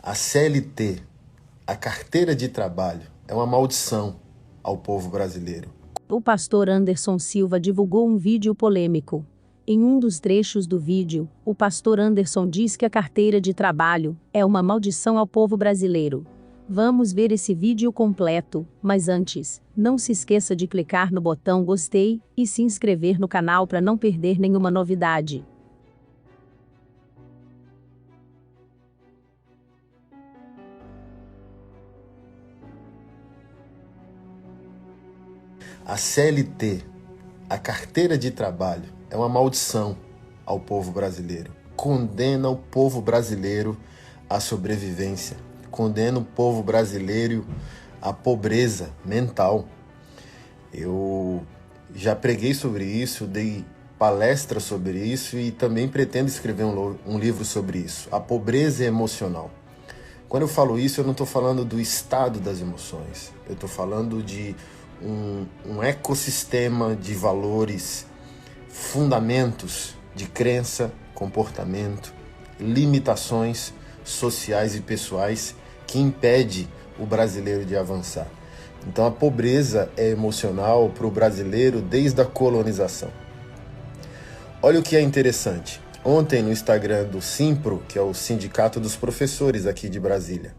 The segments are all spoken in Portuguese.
A CLT, a carteira de trabalho, é uma maldição ao povo brasileiro. O pastor Anderson Silva divulgou um vídeo polêmico. Em um dos trechos do vídeo, o pastor Anderson diz que a carteira de trabalho é uma maldição ao povo brasileiro. Vamos ver esse vídeo completo, mas antes, não se esqueça de clicar no botão gostei e se inscrever no canal para não perder nenhuma novidade. A CLT, a carteira de trabalho, é uma maldição ao povo brasileiro. Condena o povo brasileiro à sobrevivência. Condena o povo brasileiro à pobreza mental. Eu já preguei sobre isso, dei palestras sobre isso e também pretendo escrever um livro sobre isso. A pobreza emocional. Quando eu falo isso, eu não estou falando do estado das emoções. Eu estou falando de um ecossistema de valores, fundamentos de crença, comportamento, limitações sociais e pessoais que impede o brasileiro de avançar. Então a pobreza é emocional para o brasileiro desde a colonização. Olha o que é interessante. Ontem no Instagram do Simpro, que é o Sindicato dos Professores aqui de Brasília,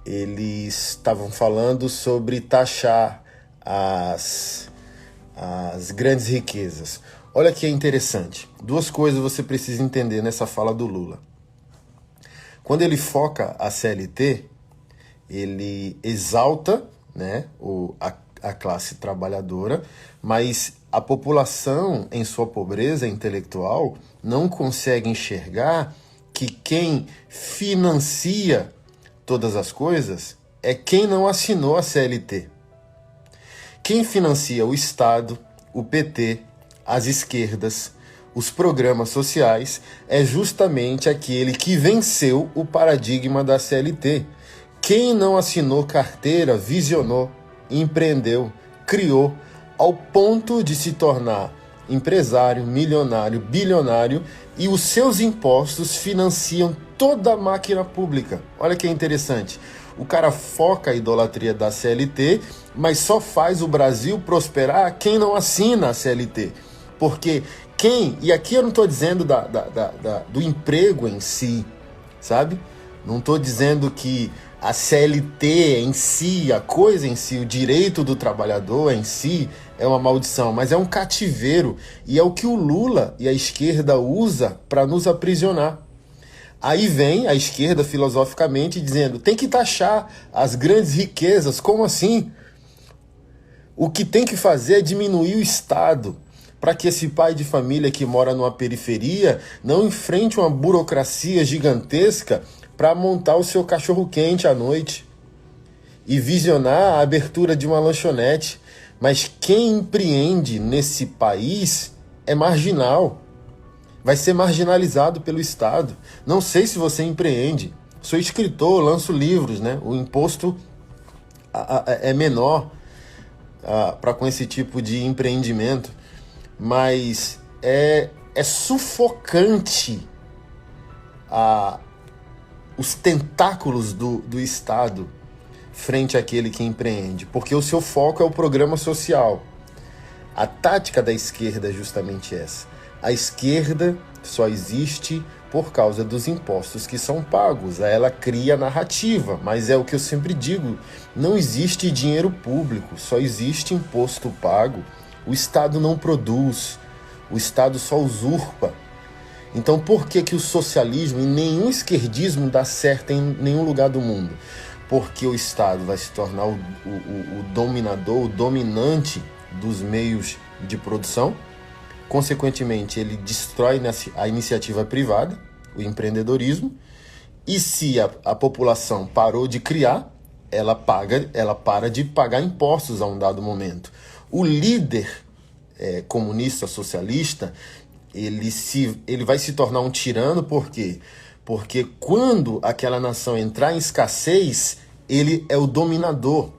eles estavam falando sobre taxar as grandes riquezas. Olha que é interessante. Duas coisas você precisa entender nessa fala do Lula. Quando ele foca a CLT, ele exalta, né, a classe trabalhadora, mas a população, em sua pobreza intelectual, não consegue enxergar que quem financia todas as coisas é quem não assinou a CLT. Quem financia o Estado, o PT, as esquerdas, os programas sociais, é justamente aquele que venceu o paradigma da CLT. Quem não assinou carteira, visionou, empreendeu, criou, ao ponto de se tornar empresário, milionário, bilionário, e os seus impostos financiam toda a máquina pública. Olha que interessante. O cara foca a idolatria da CLT, mas só faz o Brasil prosperar quem não assina a CLT. Porque e aqui eu não estou dizendo do emprego em si, sabe? Não estou dizendo que a CLT em si, a coisa em si, o direito do trabalhador em si é uma maldição, mas é um cativeiro e é o que o Lula e a esquerda usa para nos aprisionar. Aí vem a esquerda filosoficamente dizendo, tem que taxar as grandes riquezas, como assim? O que tem que fazer é diminuir o Estado, para que esse pai de família que mora numa periferia não enfrente uma burocracia gigantesca para montar o seu cachorro-quente à noite e visionar a abertura de uma lanchonete. Mas quem empreende nesse país é marginal. Vai ser marginalizado pelo Estado. Não sei se você empreende. Sou escritor, lanço livros, né? O imposto é menor para com esse tipo de empreendimento. Mas é sufocante os tentáculos do Estado frente àquele que empreende, porque o seu foco é o programa social. A tática da esquerda é justamente essa. A esquerda só existe por causa dos impostos que são pagos. Ela cria narrativa, mas é o que eu sempre digo, não existe dinheiro público, só existe imposto pago. O Estado não produz, o Estado só usurpa. Então por que o socialismo e nenhum esquerdismo dá certo em nenhum lugar do mundo? Porque o Estado vai se tornar o dominador, o dominante dos meios de produção. Consequentemente, ele destrói a iniciativa privada, o empreendedorismo. E se a população parou de criar, ela para de pagar impostos a um dado momento. O líder comunista, socialista, ele vai se tornar um tirano, por quê? Porque quando aquela nação entrar em escassez, ele é o dominador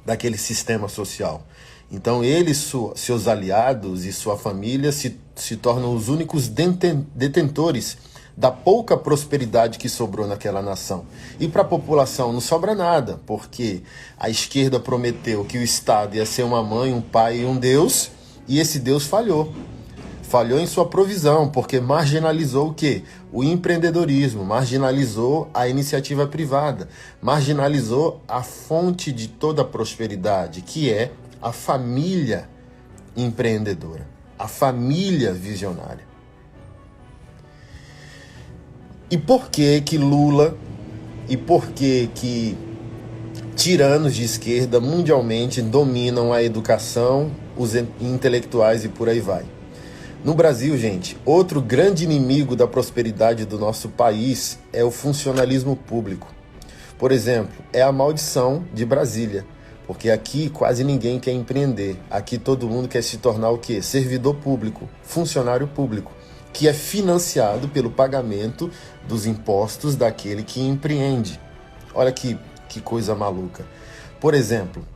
daquele sistema social. Então ele, seus aliados e sua família se tornam os únicos detentores da pouca prosperidade que sobrou naquela nação. E para a população não sobra nada, porque a esquerda prometeu que o Estado ia ser uma mãe, um pai e um Deus, e esse Deus falhou. Falhou em sua provisão, porque marginalizou o quê? O empreendedorismo, marginalizou a iniciativa privada, marginalizou a fonte de toda a prosperidade, que é a família empreendedora, a família visionária. E por que que Lula e por que tiranos de esquerda mundialmente dominam a educação, os intelectuais e por aí vai? No Brasil, gente, outro grande inimigo da prosperidade do nosso país é o funcionalismo público. Por exemplo, é a maldição de Brasília, porque aqui quase ninguém quer empreender. Aqui todo mundo quer se tornar o quê? Servidor público, funcionário público, que é financiado pelo pagamento dos impostos daquele que empreende. Olha que coisa maluca. Por exemplo,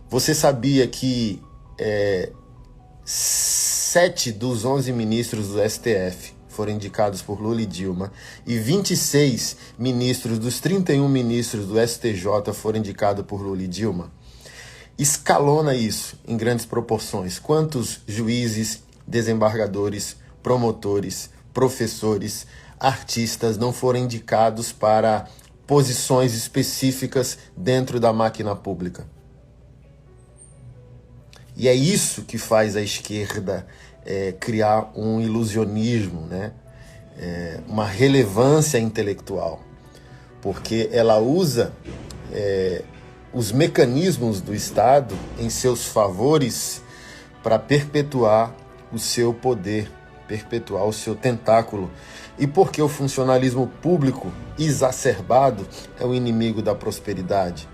você sabia que 7 dos 11 ministros do STF foram indicados por Lula e Dilma e 26 ministros dos 31 ministros do STJ foram indicados por Lula e Dilma? Escalona isso em grandes proporções. Quantos juízes, desembargadores, promotores, professores, artistas não foram indicados para posições específicas dentro da máquina pública? E é isso que faz a esquerda criar um ilusionismo, né? Uma relevância intelectual, porque ela usa os mecanismos do Estado em seus favores para perpetuar o seu poder, perpetuar o seu tentáculo. E porque o funcionalismo público exacerbado é o inimigo da prosperidade?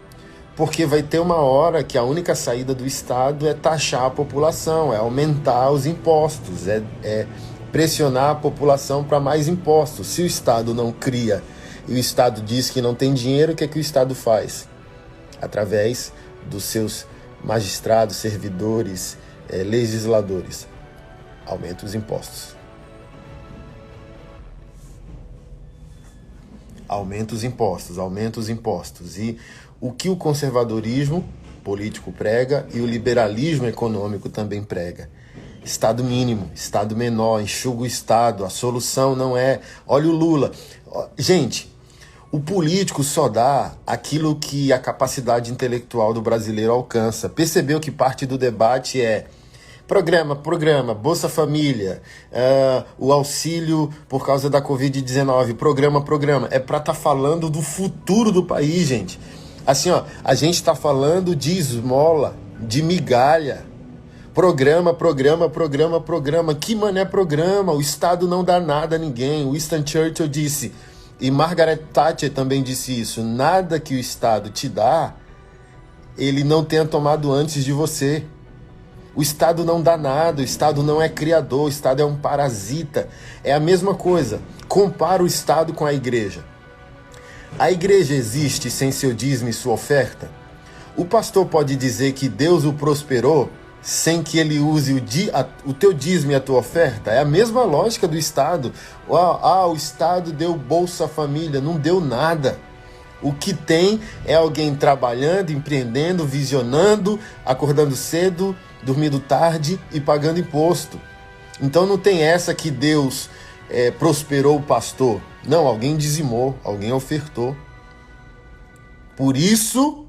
Porque vai ter uma hora que a única saída do Estado é taxar a população, é aumentar os impostos, é pressionar a população para mais impostos. Se o Estado não cria e o Estado diz que não tem dinheiro, o que é que o Estado faz? Através dos seus magistrados, servidores, legisladores, aumenta os impostos. Aumenta os impostos, aumenta os impostos. E o que o conservadorismo político prega e o liberalismo econômico também prega? Estado mínimo, Estado menor, enxuga o Estado. A solução não é... Olha o Lula. Gente, o político só dá aquilo que a capacidade intelectual do brasileiro alcança. Percebeu que parte do debate é programa, Bolsa Família, o auxílio por causa da Covid-19, programa. É para estar falando do futuro do país, gente. Assim, ó, a gente está falando de esmola, de migalha. Programa. Que mané programa? O Estado não dá nada a ninguém. Winston Churchill disse, e Margaret Thatcher também disse isso, nada que o Estado te dá, ele não tenha tomado antes de você. O Estado não dá nada, o Estado não é criador, o Estado é um parasita. É a mesma coisa. Compara o Estado com a igreja. A igreja existe sem seu dízimo e sua oferta? O pastor pode dizer que Deus o prosperou sem que ele use o teu dízimo e a tua oferta? É a mesma lógica do Estado. O Estado deu Bolsa Família, não deu nada. O que tem é alguém trabalhando, empreendendo, visionando, acordando cedo, dormindo tarde e pagando imposto. Então não tem essa que Deus prosperou o pastor. Não, alguém dizimou, alguém ofertou. Por isso,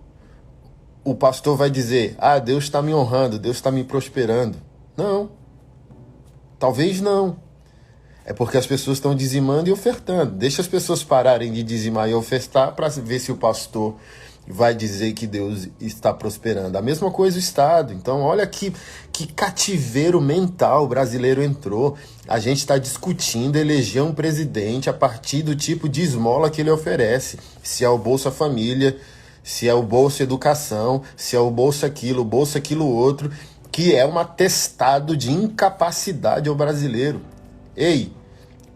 o pastor vai dizer, Deus está me honrando, Deus está me prosperando. Não, talvez não. É porque as pessoas estão dizimando e ofertando. Deixa as pessoas pararem de dizimar e ofertar para ver se o pastor vai dizer que Deus está prosperando. A mesma coisa o Estado. Então, olha que cativeiro mental o brasileiro entrou. A gente está discutindo eleger um presidente a partir do tipo de esmola que ele oferece. Se é o Bolsa Família, se é o Bolsa Educação, se é o Bolsa aquilo outro, que é um atestado de incapacidade ao brasileiro. Ei,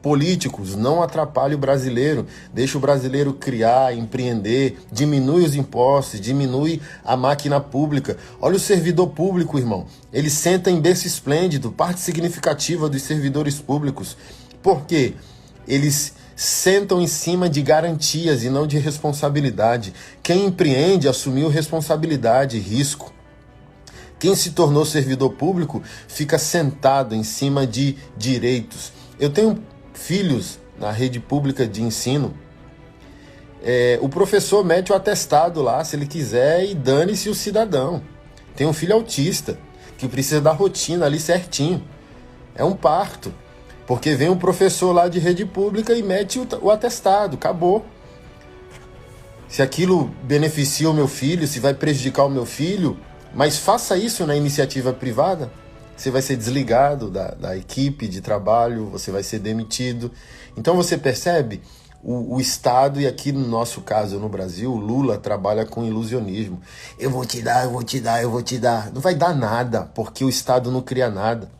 políticos, não atrapalhe o brasileiro, deixa o brasileiro criar, empreender, diminui os impostos, diminui a máquina pública. Olha o servidor público, irmão, ele senta em berço esplêndido, parte significativa dos servidores públicos. Por quê? eles sentam em cima de garantias e não de responsabilidade. Quem empreende assumiu responsabilidade e risco. Quem se tornou servidor público fica sentado em cima de direitos. Eu tenho filhos na rede pública de ensino. O professor mete o atestado lá, se ele quiser, e dane-se o cidadão. Tem um filho autista, que precisa da rotina ali certinho. É um parto, porque vem um professor lá de rede pública e mete o atestado, acabou. Se aquilo beneficia o meu filho, se vai prejudicar o meu filho, mas faça isso na iniciativa privada, você vai ser desligado da equipe de trabalho, você vai ser demitido. Então você percebe, o Estado, e aqui no nosso caso no Brasil, o Lula trabalha com ilusionismo. Eu vou te dar, eu vou te dar, eu vou te dar. Não vai dar nada, porque o Estado não cria nada.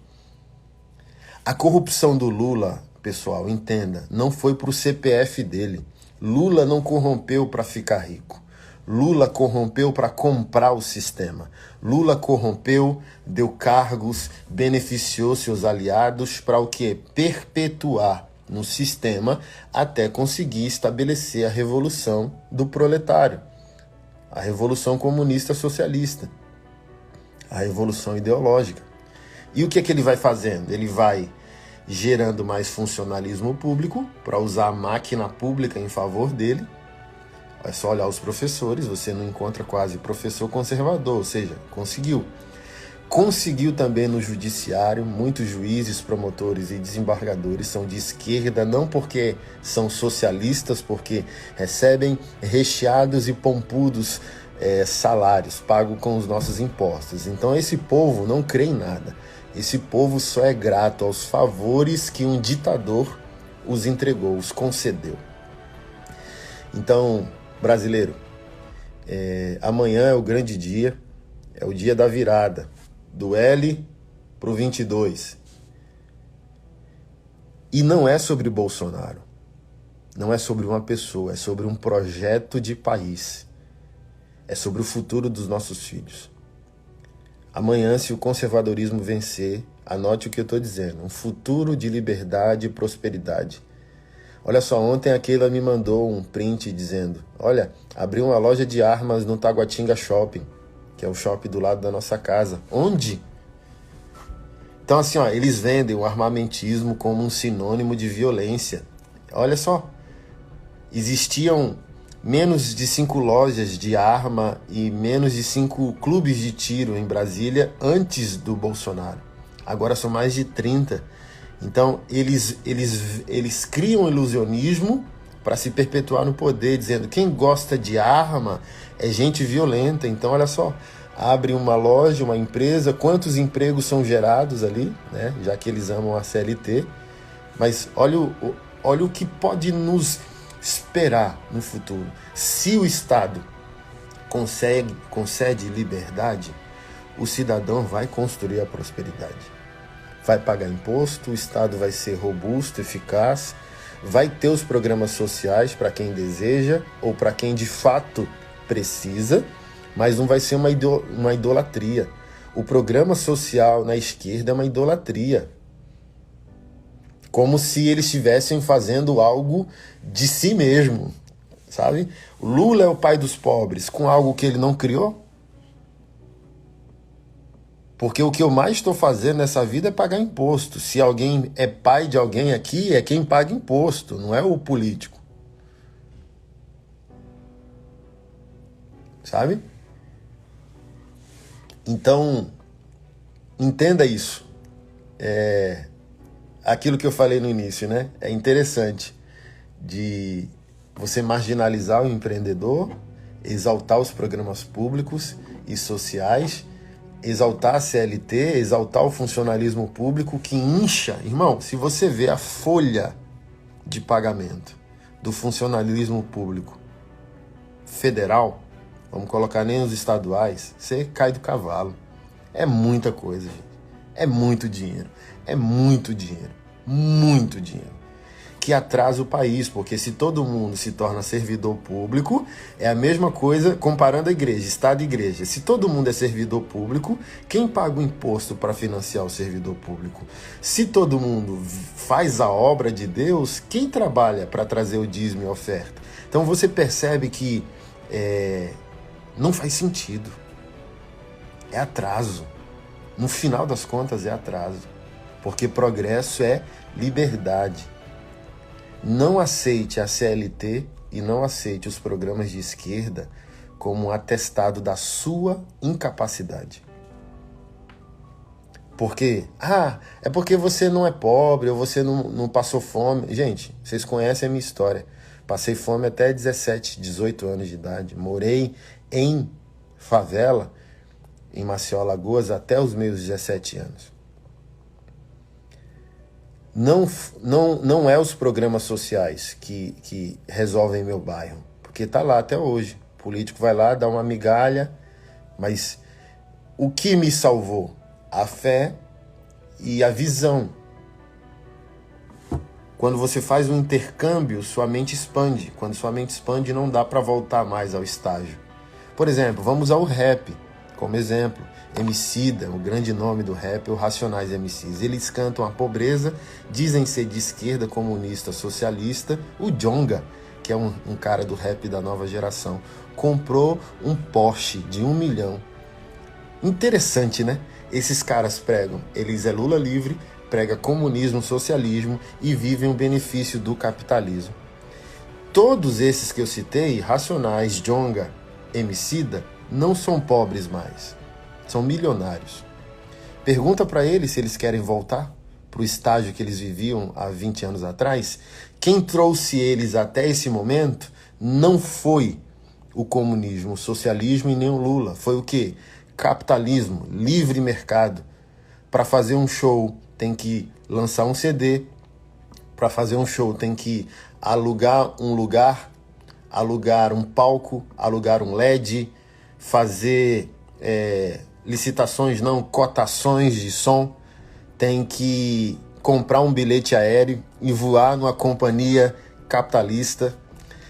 A corrupção do Lula, pessoal, entenda, não foi para o CPF dele. Lula não corrompeu para ficar rico. Lula corrompeu para comprar o sistema. Lula corrompeu, deu cargos, beneficiou seus aliados para o quê? Perpetuar no sistema até conseguir estabelecer a revolução do proletário, a revolução comunista socialista, a revolução ideológica. E o que é que ele vai fazendo? Ele vai gerando mais funcionalismo público para usar a máquina pública em favor dele. É só olhar os professores, você não encontra quase professor conservador, ou seja, Conseguiu também no judiciário, muitos juízes, promotores e desembargadores são de esquerda, não porque são socialistas, porque recebem recheados e pompudos salários pagos com os nossos impostos. Então esse povo não crê em nada. Esse povo só é grato aos favores que um ditador os entregou, os concedeu. Então, brasileiro, amanhã é o grande dia, é o dia da virada. Do L pro 22. E não é sobre Bolsonaro. Não é sobre uma pessoa, é sobre um projeto de país. É sobre o futuro dos nossos filhos. Amanhã, se o conservadorismo vencer, anote o que eu estou dizendo. Um futuro de liberdade e prosperidade. Olha só, ontem a Keila me mandou um print dizendo: olha, abriu uma loja de armas no Taguatinga Shopping, que é o shopping do lado da nossa casa. Onde? Então assim, ó, eles vendem o armamentismo como um sinônimo de violência. Olha só, existiam menos de 5 lojas de arma e menos de 5 clubes de tiro em Brasília antes do Bolsonaro. Agora são mais de 30. Então eles criam ilusionismo para se perpetuar no poder, dizendo que quem gosta de arma é gente violenta. Então, olha só, abre uma loja, uma empresa, quantos empregos são gerados ali, né? Já que eles amam a CLT. Mas olha o que pode nos esperar no futuro. Se o Estado concede liberdade, o cidadão vai construir a prosperidade. Vai pagar imposto, o Estado vai ser robusto, eficaz, vai ter os programas sociais para quem deseja ou para quem de fato precisa, mas não vai ser uma idolatria. O programa social na esquerda é uma idolatria. Como se eles estivessem fazendo algo de si mesmo, sabe? O Lula é o pai dos pobres com algo que ele não criou. Porque o que eu mais estou fazendo nessa vida é pagar imposto. Se alguém é pai de alguém aqui, é quem paga imposto, não é o político. Sabe? Então, entenda isso. Aquilo que eu falei no início, né? É interessante de você marginalizar o empreendedor, exaltar os programas públicos e sociais, exaltar a CLT, exaltar o funcionalismo público que incha. Irmão, se você vê a folha de pagamento do funcionalismo público federal, vamos colocar nem os estaduais, você cai do cavalo. É muita coisa, gente. É muito dinheiro. É muito dinheiro. Muito dinheiro. que atrasa o país, porque se todo mundo se torna servidor público, é a mesma coisa comparando a igreja, Estado e igreja. Se todo mundo é servidor público, quem paga o imposto para financiar o servidor público? Se todo mundo faz a obra de Deus, quem trabalha para trazer o dízimo e a oferta? Então você percebe que não faz sentido. É atraso. No final das contas é atraso. Porque progresso é liberdade. Não aceite a CLT e não aceite os programas de esquerda como um atestado da sua incapacidade. Por quê? É porque você não é pobre ou você não passou fome. Gente, vocês conhecem a minha história. Passei fome até 17, 18 anos de idade. Morei em favela, em Maceió, Alagoas, até os meus 17 anos. Não é os programas sociais que resolvem meu bairro, porque tá lá até hoje. O político vai lá, dá uma migalha, mas o que me salvou? A fé e a visão. Quando você faz um intercâmbio, sua mente expande. Quando sua mente expande, não dá para voltar mais ao estágio. Por exemplo, vamos ao rap como exemplo. Emicida, o grande nome do rap, é o Racionais MCs. Eles cantam a pobreza, dizem ser de esquerda, comunista, socialista. O Djonga, que é um cara do rap da nova geração, comprou um Porsche de 1 milhão. Interessante, né? Esses caras pregam, eles é Lula livre, prega comunismo, socialismo e vivem o benefício do capitalismo. Todos esses que eu citei, Racionais, Djonga, Emicida, não são pobres mais. São milionários. Pergunta para eles se eles querem voltar para o estágio que eles viviam há 20 anos atrás. Quem trouxe eles até esse momento não foi o comunismo, o socialismo e nem o Lula. Foi o quê? Capitalismo, livre mercado. Para fazer um show tem que lançar um CD. Para fazer um show tem que alugar um lugar, alugar um palco, alugar um LED, fazer licitações, não, cotações de som, tem que comprar um bilhete aéreo e voar numa companhia capitalista,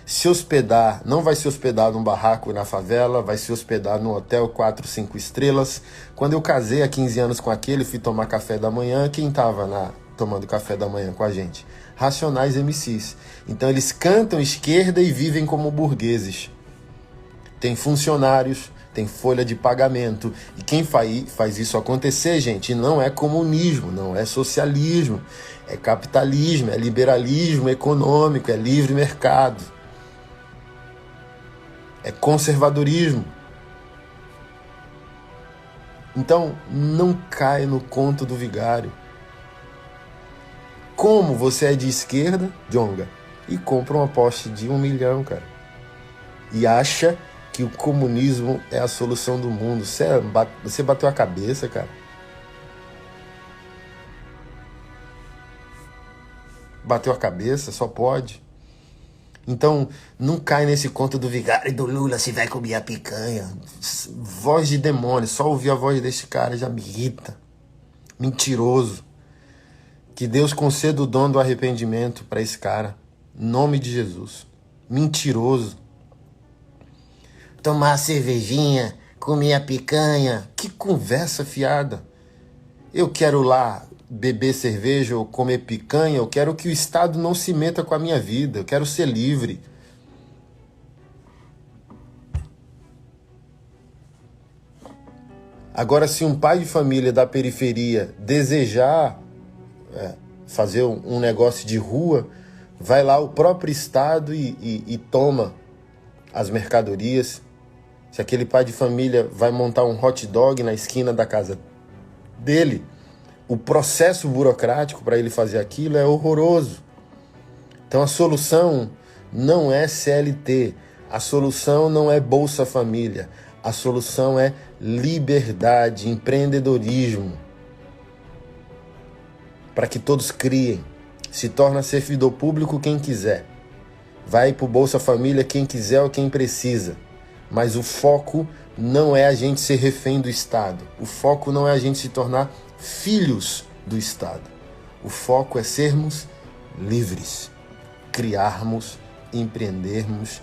se hospedar, não vai se hospedar num barraco na favela, vai se hospedar num hotel 4, 5 estrelas. Quando eu casei há 15 anos com aquele, fui tomar café da manhã, quem estava lá tomando café da manhã com a gente? Racionais MCs. Então eles cantam esquerda e vivem como burgueses. Tem funcionários, tem folha de pagamento. E quem faz isso acontecer, gente, não é comunismo, não é socialismo, é capitalismo, é liberalismo econômico, é livre mercado, é conservadorismo. Então, não cai no conto do vigário. Como você é de esquerda, Djonga, e compra uma Porsche de 1 milhão, cara, e acha que o comunismo é a solução do mundo. Você bateu a cabeça, cara. Bateu a cabeça, só pode. Então, não cai nesse conto do vigário do Lula, se vai comer a picanha. Voz de demônio, só ouvir a voz desse cara já me irrita. Mentiroso. Que Deus conceda o dom do arrependimento para esse cara. Em nome de Jesus. Mentiroso. Tomar cervejinha, comer a picanha. Que conversa fiada. Eu quero lá beber cerveja ou comer picanha. Eu quero que o Estado não se meta com a minha vida. Eu quero ser livre. Agora, se um pai de família da periferia desejar fazer um negócio de rua, vai lá o próprio Estado e toma as mercadorias. Se aquele pai de família vai montar um hot dog na esquina da casa dele, o processo burocrático para ele fazer aquilo é horroroso. Então a solução não é CLT, a solução não é Bolsa Família, a solução é liberdade, empreendedorismo, para que todos criem. Se torna servidor público quem quiser, vai para o Bolsa Família quem quiser ou quem precisa. Mas o foco não é a gente ser refém do Estado. O foco não é a gente se tornar filhos do Estado. O foco é sermos livres. criarmos, empreendermos,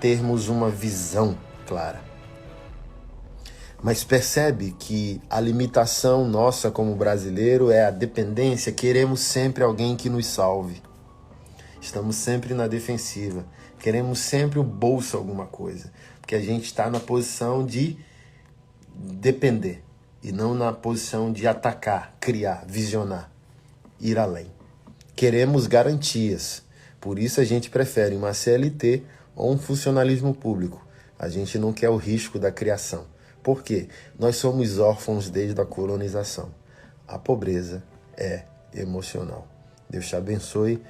termos uma visão clara. Mas percebe que a limitação nossa como brasileiro é a dependência, queremos sempre alguém que nos salve. Estamos sempre na defensiva, queremos sempre o bolso alguma coisa, porque a gente está na posição de depender e não na posição de atacar, criar, visionar, ir além. Queremos garantias, por isso a gente prefere uma CLT ou um funcionalismo público. A gente não quer o risco da criação. Por quê? Nós somos órfãos desde a colonização. A pobreza é emocional. Deus te abençoe.